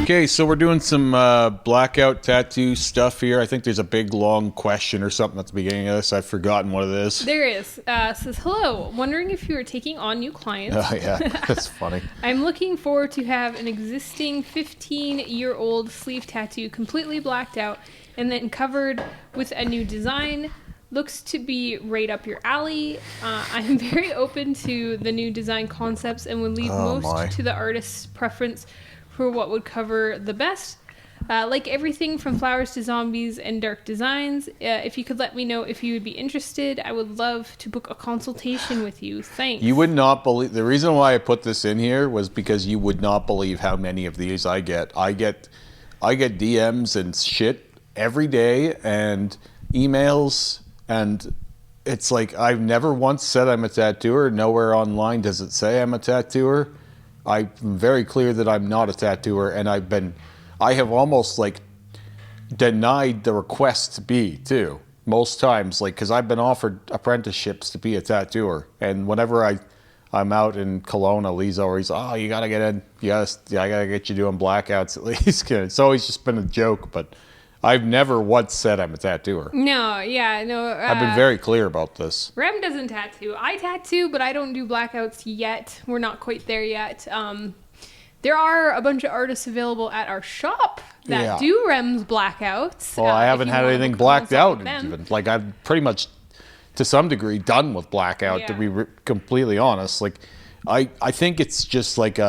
Okay, so we're doing some blackout tattoo stuff here. I think there's a big, long question or something at the beginning of this. I've forgotten what it is. There is. Says, hello, wondering if you are taking on new clients. Oh, yeah, that's funny. I'm looking forward to have an existing 15-year-old sleeve tattoo completely blacked out and then covered with a new design. Looks to be right up your alley. I'm very open to the new design concepts and would leave most to the artist's preference for what would cover the best. Like everything from flowers to zombies and dark designs. If you could let me know if you would be interested, I would love to book a consultation with you. Thanks. You would not believe, the reason why I put this in here was because you would not believe how many of these I get. I get DMs and shit every day and emails, and it's like I've never once said I'm a tattooer. Nowhere online does it say I'm a tattooer. I'm very clear that I'm not a tattooer, and I have almost like denied the request to be too. Most times, like, because I've been offered apprenticeships to be a tattooer, and whenever I'm out in Kelowna, Lee's always, oh, you gotta get in, I gotta get you doing blackouts at least. It's always just been a joke, but I've never once said I'm a tattooer. No, yeah, no. I've been very clear about this. Rem doesn't tattoo. I tattoo, but I don't do blackouts yet. We're not quite there yet. There are a bunch of artists available at our shop that do Rem's blackouts. Well, I haven't had anything blacked out even. Like, I'm pretty much, to some degree, done with blackout, to be completely honest. Like, I think it's just like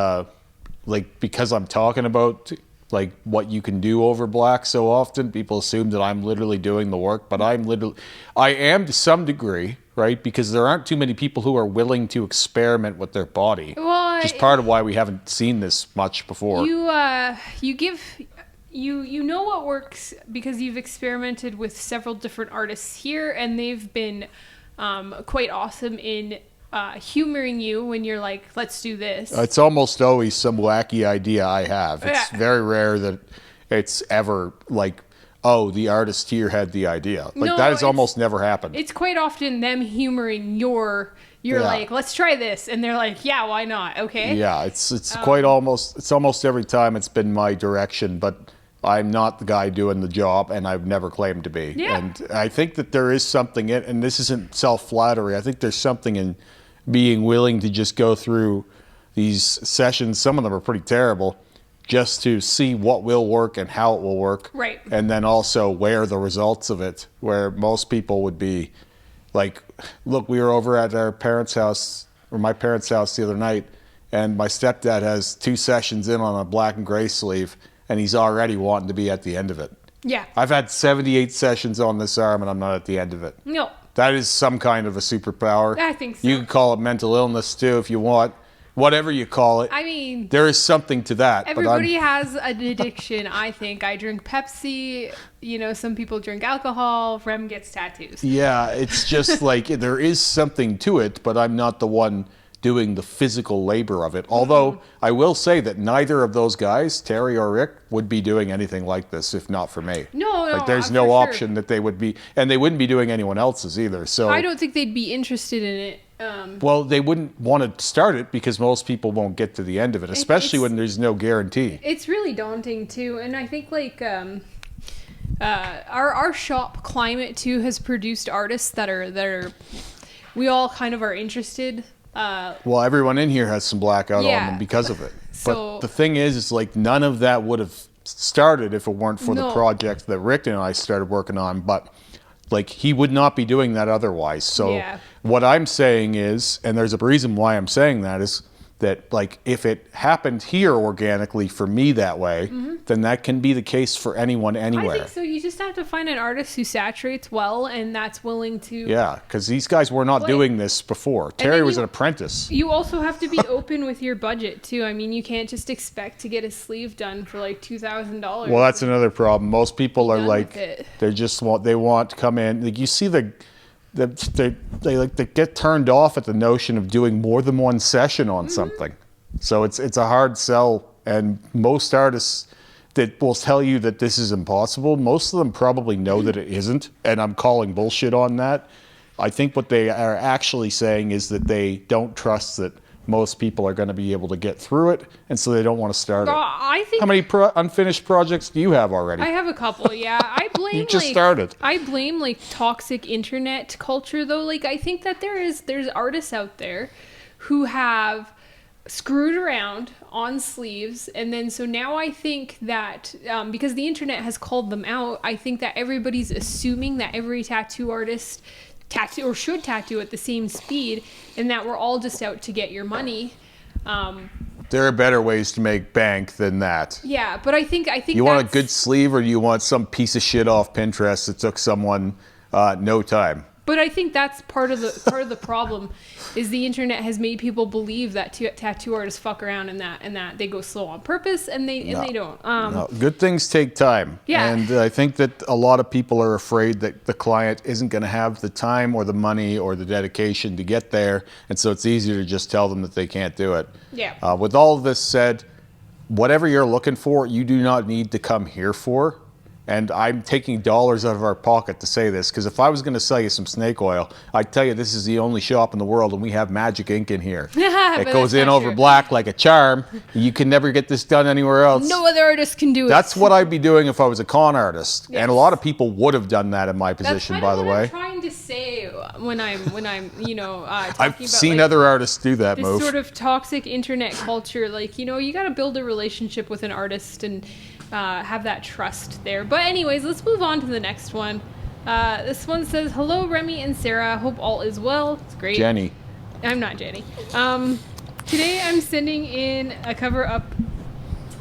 because I'm talking about like what you can do over black so often, people assume that I'm literally doing the work, but I am to some degree, right? Because there aren't too many people who are willing to experiment with their body. Well, which is part of why we haven't seen this much before. You know what works because you've experimented with several different artists here, and they've been quite awesome in humoring you when you're like, let's do this. It's almost always some wacky idea I have. It's very rare that it's ever like, oh, the artist here had the idea. Like, that has almost never happened. It's quite often them humoring you're like, let's try this, and they're like, yeah, why not? Okay. Yeah, it's almost every time it's been my direction, but I'm not the guy doing the job, and I've never claimed to be. Yeah. And I think that there is something in, and this isn't self-flattery, I think there's something in being willing to just go through these sessions, some of them are pretty terrible, just to see what will work and how it will work. Right. And then also weigh the results of it, where most people would be like, look, we were over at our parents' house, or my parents' house the other night, and my stepdad has 2 sessions in on a black and gray sleeve, and he's already wanting to be at the end of it. Yeah. I've had 78 sessions on this arm, and I'm not at the end of it. No. That is some kind of a superpower. I think so. You can call it mental illness too if you want. Whatever you call it. I mean, there is something to that. Everybody has an addiction, I think. I drink Pepsi. You know, some people drink alcohol. Rem gets tattoos. Yeah, it's just like there is something to it, but I'm not the one doing the physical labor of it. Although I will say that neither of those guys, Terry or Rick, would be doing anything like this if not for me. No, like there's no option that they would be, and they wouldn't be doing anyone else's either. So I don't think they'd be interested in it. Well, they wouldn't want to start it because most people won't get to the end of it, especially when there's no guarantee. It's really daunting too, and I think like our shop climate too has produced artists that are we all kind of are interested. Well, everyone in here has some blackout on them because of it. But the thing is like none of that would have started if it weren't for the project that Rick and I started working on. But like he would not be doing that otherwise. So what I'm saying is, and there's a reason why I'm saying that, is that like if it happened here organically for me that way, then that can be the case for anyone anywhere. I think so. You just have to find an artist who saturates well and that's willing to. Yeah, because these guys were not doing this before. Terry was an apprentice. You also have to be open with your budget too. I mean, you can't just expect to get a sleeve done for like $2,000. Well, that's another problem. Most people are like, they want to come in. Like you see they get turned off at the notion of doing more than one session on something. So it's a hard sell, and most artists that will tell you that this is impossible, most of them probably know that it isn't, and I'm calling bullshit on that. I think what they are actually saying is that they don't trust that most people are going to be able to get through it, and so they don't want to start it. I think. How many unfinished projects do you have already? I have a couple. Yeah, I blame. You just started. I blame like toxic internet culture though. Like I think that there's artists out there who have screwed around on sleeves, and then so now I think that because the internet has called them out, I think that everybody's assuming that every tattoo artist tattoo or should tattoo at the same speed, and that we're all just out to get your money. There are better ways to make bank than that. Yeah, but I think you want a good sleeve, or do you want some piece of shit off Pinterest that took someone no time? But I think that's part of the problem is the internet has made people believe that tattoo artists fuck around and that they go slow on purpose and they don't. No. Good things take time. Yeah. And I think that a lot of people are afraid that the client isn't going to have the time or the money or the dedication to get there, and so it's easier to just tell them that they can't do it. Yeah. With all of this said, whatever you're looking for, you do not need to come here for. And I'm taking dollars out of our pocket to say this, because if I was going to sell you some snake oil, I'd tell you this is the only shop in the world and we have magic ink in here. It goes in over black like a charm. You can never get this done anywhere else. No other artist can do it. That's what I'd be doing if I was a con artist. Yes. And a lot of people would have done that in my position, by the way. I'm trying to say when I'm talking I've seen other artists do that this move. Sort of toxic internet culture, like, you got to build a relationship with an artist and have that trust there. But anyways, let's move on to the next one. This one says, "Hello, Remy and Sarah. Hope all is well." It's great. Jenny. I'm not Jenny. Today I'm sending in a cover up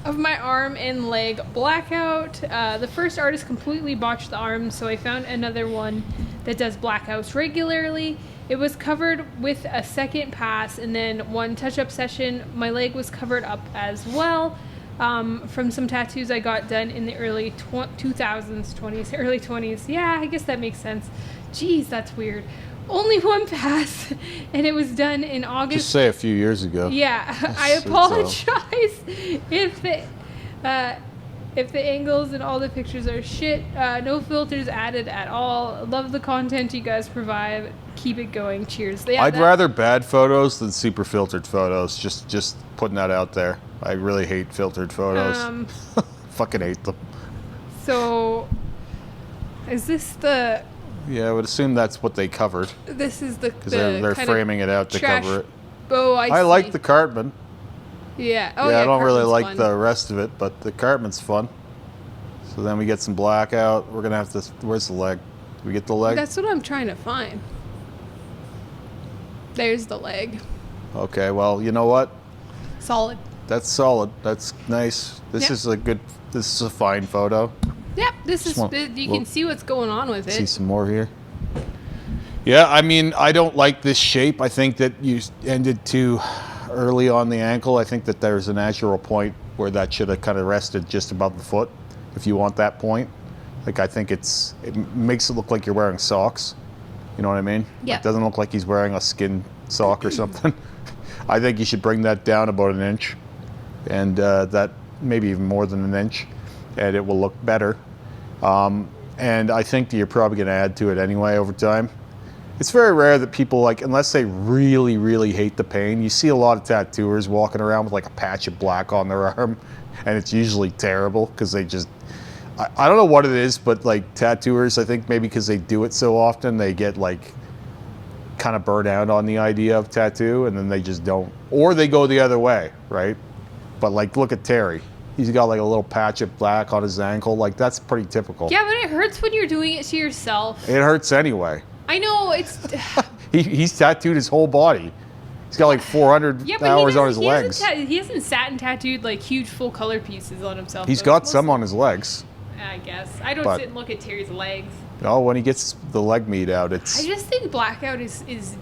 of my arm and leg blackout. The first artist completely botched the arm, so I found another one that does blackouts regularly. It was covered with a second pass and then one touch-up session. My leg was covered up as well. From some tattoos I got done in the early 20s, early 20s. Yeah, I guess that makes sense. Jeez, that's weird. Only one pass, and it was done in August. Just say a few years ago. Yeah, I apologize if the angles and all the pictures are shit. No filters added at all. Love the content you guys provide. Keep it going. Cheers. Yeah, I'd rather bad photos than super filtered photos. Just putting that out there. I really hate filtered photos. Fucking hate them. So, is this the... Yeah, I would assume that's what they covered. This is the... Because they're framing it out to cover it. Oh, I see. like the Cartman. Yeah. Oh, yeah, I don't really like the rest of it, but the Cartman's fun. So then we get some blackout. We're going to have to... Where's the leg? Do we get the leg? That's what I'm trying to find. There's the leg. Okay, well, you know what? Solid. That's solid. That's nice. This is a fine photo. Yep, you can see what's going on with it. See some more here. Yeah, I mean, I don't like this shape. I think that you ended too early on the ankle. I think that there's a natural point where that should have kind of rested just above the foot, if you want that point. Like, I think it makes it look like you're wearing socks. You know what I mean? Yeah. It doesn't look like he's wearing a skin sock or something. I think you should bring that down about an inch. And that maybe even more than an inch, and it will look better. And I think that you're probably going to add to it anyway over time. It's very rare that people, like, unless they really, really hate the pain, you see a lot of tattooers walking around with like a patch of black on their arm, and it's usually terrible because they just, I don't know what it is, but like tattooers, I think maybe because they do it so often, they get like kind of burnt out on the idea of tattoo, and then they just don't, or they go the other way, right? But like, look at Terry. He's got like a little patch of black on his ankle. Like, that's pretty typical. Yeah, but it hurts when you're doing it to yourself. It hurts anyway. I know, it's... he's tattooed his whole body. He's got like 400 hours on his legs. He hasn't sat and tattooed like huge full color pieces on himself. He's got some on his legs. I guess. I don't sit and look at Terry's legs. Oh, when he gets the leg meat out, it's... I just think blackout is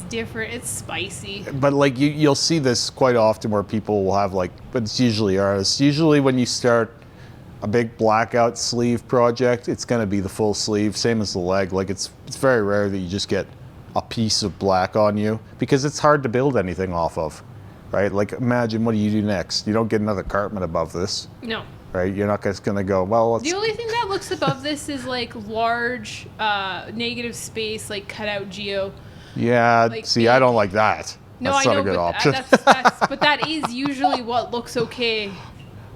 different. It's spicy. But like you'll see this quite often where people will have like, but it's usually artists. Usually when you start a big blackout sleeve project, it's going to be the full sleeve, same as the leg. Like it's very rare that you just get a piece of black on you because it's hard to build anything off of, right? Like imagine, what do you do next? You don't get another Cartman above this. No. Right? You're not just going to go, well, let's... The only thing that looks above this is like large negative space, like cutout geo. Yeah, like see, I don't like that. No, That's I not know, a good but option. but that is usually what looks okay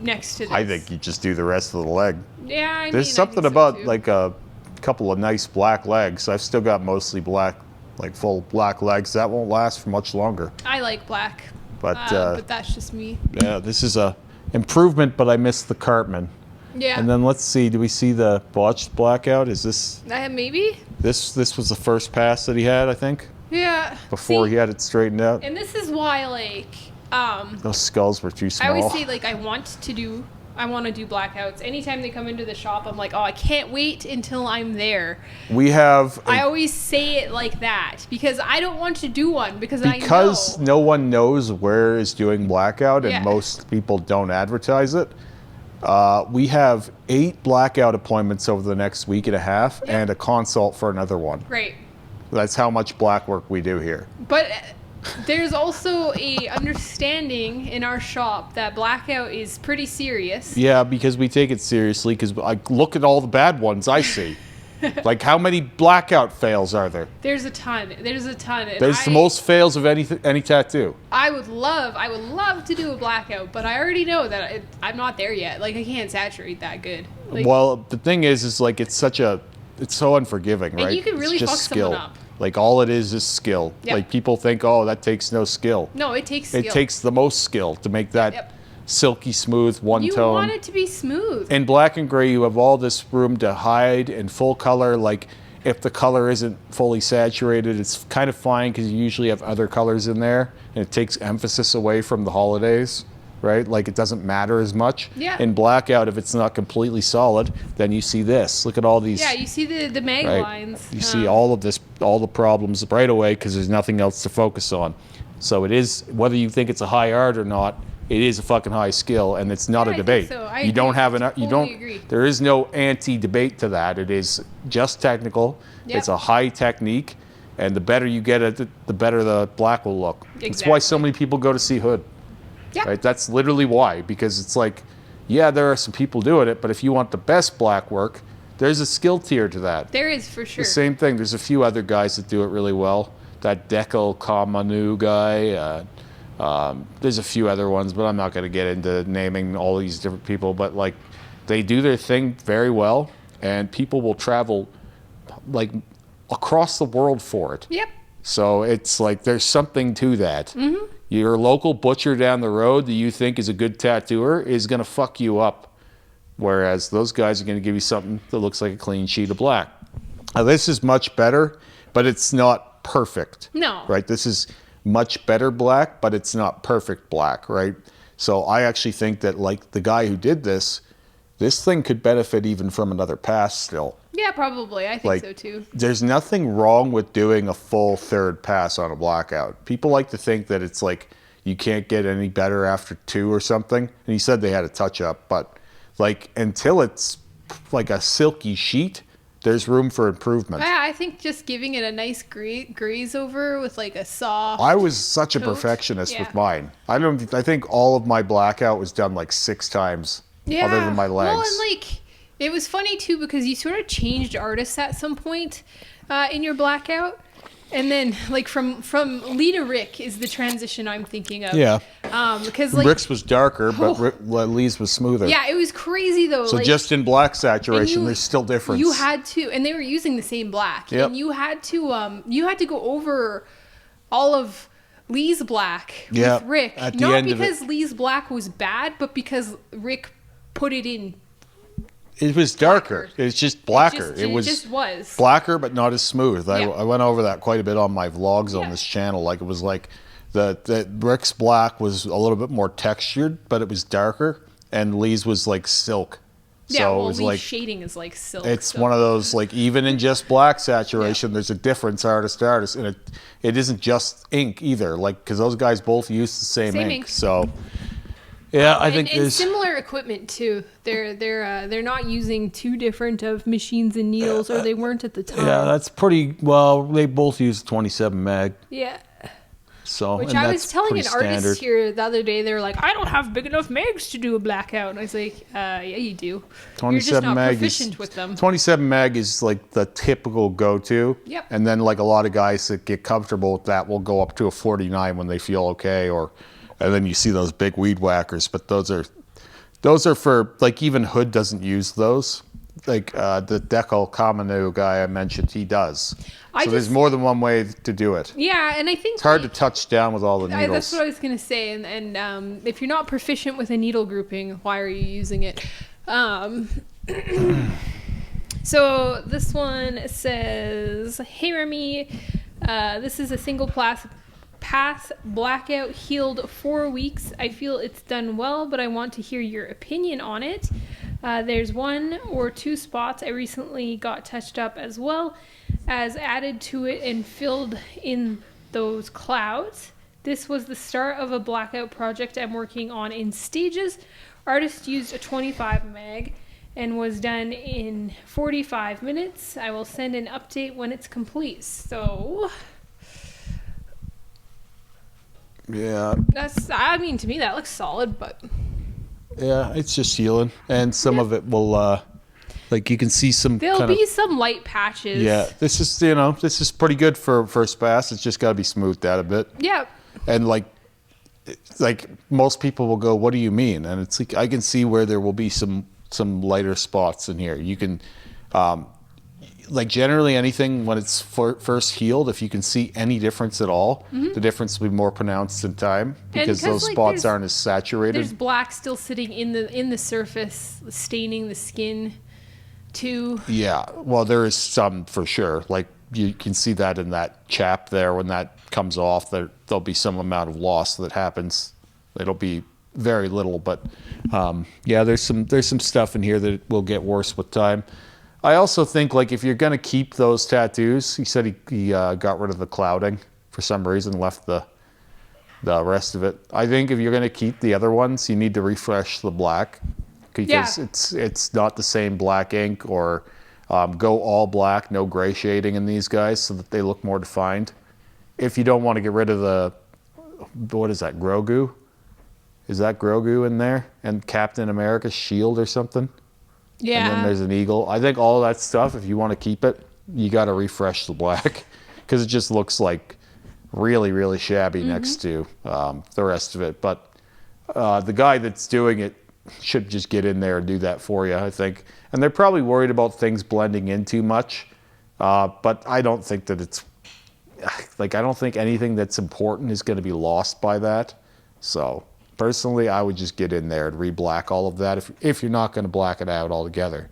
next to this. I think you just do the rest of the leg. Yeah, I There's mean, something I think about so too. like a couple of nice black legs. I've still got mostly black, like full black legs. That won't last for much longer. I like black, But that's just me. yeah, this is a improvement, but I missed the Cartman. Yeah. And then let's see, do we see the botched Blackout? Is this Maybe. this was the first pass that he had, I think, Yeah. before See, he had it straightened out. And this is why, like, Those skulls were too I small. always say, like, I want to do blackouts. Anytime they come into the shop, I'm like, oh, I can't wait until I'm there. We have I always say it like that because I don't want to do one because because I know. no one knows where is doing Blackout, and Yeah. most people don't advertise it. We have 8 Blackout appointments over the next week and a half, Yeah. and a consult for another one. Right. That's how much black work we do here. But there's also a understanding in our shop that Blackout is pretty serious. Yeah, because we take it seriously. Because I look at all the bad ones I see. Like, how many Blackout fails are there? There's a ton. And There's the most fails of any tattoo. I would love to do a Blackout, but I already know that I'm not there yet. Like, I can't saturate that good. Like, Well, the thing is like it's so unforgiving, right? you can really it's just fuck skill. someone up. Like, all it is skill. Yep. Like, people think, oh, that takes no skill. no, it takes skill. It takes the most skill to make that Yep. silky smooth one You tone. want it to be smooth. In black and gray, you have all this room to hide. In full color, like, if the color isn't fully saturated, it's kind of fine because you usually have other colors in there, and it takes emphasis away from the holidays, right? Like, it doesn't matter as much. Yeah. In Blackout, if it's not completely solid, then you see this. Look at all these. Yeah, you see the mag right? lines. You see all of this, all the problems right away because there's nothing else to focus on. So it is, whether you think it's a high art or not, it is a fucking high skill, and it's not Yeah, a I think debate. so. I You don't agree. have enough. You Totally don't. agree. There is no anti-debate to that. It is just technical. Yep. It's a high technique, and the better you get at it, the better the black will look. That's why so Exactly. many people go to see Hood. Yeah. Right. That's literally why, because it's like, yeah, there are some people doing it, but if you want the best black work, there's a skill tier to that. There is for sure. The same thing. There's a few other guys that do it really well. That Dekel Kamanu guy. There's a few other ones, but I'm not going to get into naming all these different people. But like, they do their thing very well, and people will travel like across the world for it. Yep. So it's like there's something to that. Mm-hmm. Your local butcher down the road that you think is a good tattooer is going to fuck you up, whereas those guys are going to give you something that looks like a clean sheet of black. Now, this is much better, but it's not perfect. No. Right? This is much better black, but it's not perfect black, right? So I actually think that, like, the guy who did this thing could benefit even from another pass still. Yeah, probably. I think Like, so too. there's nothing wrong with doing a full third pass on a Blackout. People like to think that it's like you can't get any better after 2 or something. And he said they had a touch up, but like until it's like a silky sheet, there's room for improvement. Yeah, I think just giving it a nice graze over with like a soft. I was such a coat. perfectionist with Yeah. mine. I think all of my Blackout was done like 6 times, Yeah. other than my legs. Well, and like it was funny too because you sort of changed artists at some point in your Blackout, and then like from Lee to Rick is the transition I'm thinking of. Yeah. Because like Rick's was darker, but Lee's was smoother. yeah, it was crazy though. So like, just in black saturation, and there's still difference. You had to, and they were using the same black, Yep. and you had to go over all of Lee's black Yeah, with Rick, at the not end of because it. Lee's black was bad, but because Rick put it in. It was darker. It's just blacker. It just was. blacker, but not as smooth. Yeah. I went over that quite a bit on my vlogs on Yeah. this channel. Like, it was like the Rick's black was a little bit more textured, but it was darker, and Lee's was like silk. Yeah, So well, it was Lee's like shading is like silk. it's so. one of those, like, even in just black saturation, there's a difference artist to artist, and it isn't just ink either. Like, because those guys both use the same ink. So yeah, I think and there's similar equipment too. They're not using too different of machines and needles, or they weren't at the time. yeah, that's pretty well. They both use 27 mag. Yeah. So, Which and I that's was telling pretty an artist standard. here the other day, they were like, I don't have big enough mags to do a blackout. And I was like, yeah, you do. You're just not proficient with them. 27 meg is like the typical go-to. Yep. And then like a lot of guys that get comfortable with that will go up to a 49 when they feel okay, and then you see those big weed whackers, but those are for, like, even Hood doesn't use those. Like the Decal Kamanu guy I mentioned, he does. So there's more than one way to do it. Yeah, and I think it's hard to touch down with all the needles. That's what I was going to say. And if you're not proficient with a needle grouping, why are you using it? So this one says, "Hey Remy, this is a single pass blackout, healed 4 weeks. I feel it's done well, but I want to hear your opinion on it. There's 1 or 2 spots I recently got touched up as well as added to it and filled in those clouds. This was the start of a blackout project I'm working on in stages. Artist used a 25 mag and was done in 45 minutes. I will send an update when it's complete." So yeah, I mean, to me that looks solid, but yeah, it's just healing, and some of it will like you can see there'll be some light patches. Yeah, this is pretty good for first pass. It's just got to be smoothed out a bit. Yeah. And like most people will go, "What do you mean?" And it's like I can see where there will be some lighter spots in here. You can like generally anything when it's first healed, if you can see any difference at all, the difference will be more pronounced in time because those spots aren't as saturated. There's black still sitting in the surface, staining the skin too. Yeah, well, there is some for sure. Like you can see that in that chap there. When that comes off, there'll be some amount of loss that happens. It'll be very little, but yeah, there's some stuff in here that will get worse with time. I also think, like, if you're gonna keep those tattoos, he said he got rid of the clouding for some reason, left the rest of it. I think if you're gonna keep the other ones, you need to refresh the black because it's not the same black ink, or go all black, no gray shading in these guys so that they look more defined. If you don't want to get rid of what is that, Grogu? Is that Grogu in there? And Captain America's shield or something? Yeah. And then there's an eagle. I think all that stuff, if you want to keep it, you got to refresh the black because it just looks like really, really shabby next to the rest of it. But the guy that's doing it should just get in there and do that for you, I think. And they're probably worried about things blending in too much. But I don't think that it's like, I don't think anything that's important is going to be lost by that. So personally, I would just get in there and re-black all of that if you're not going to black it out altogether.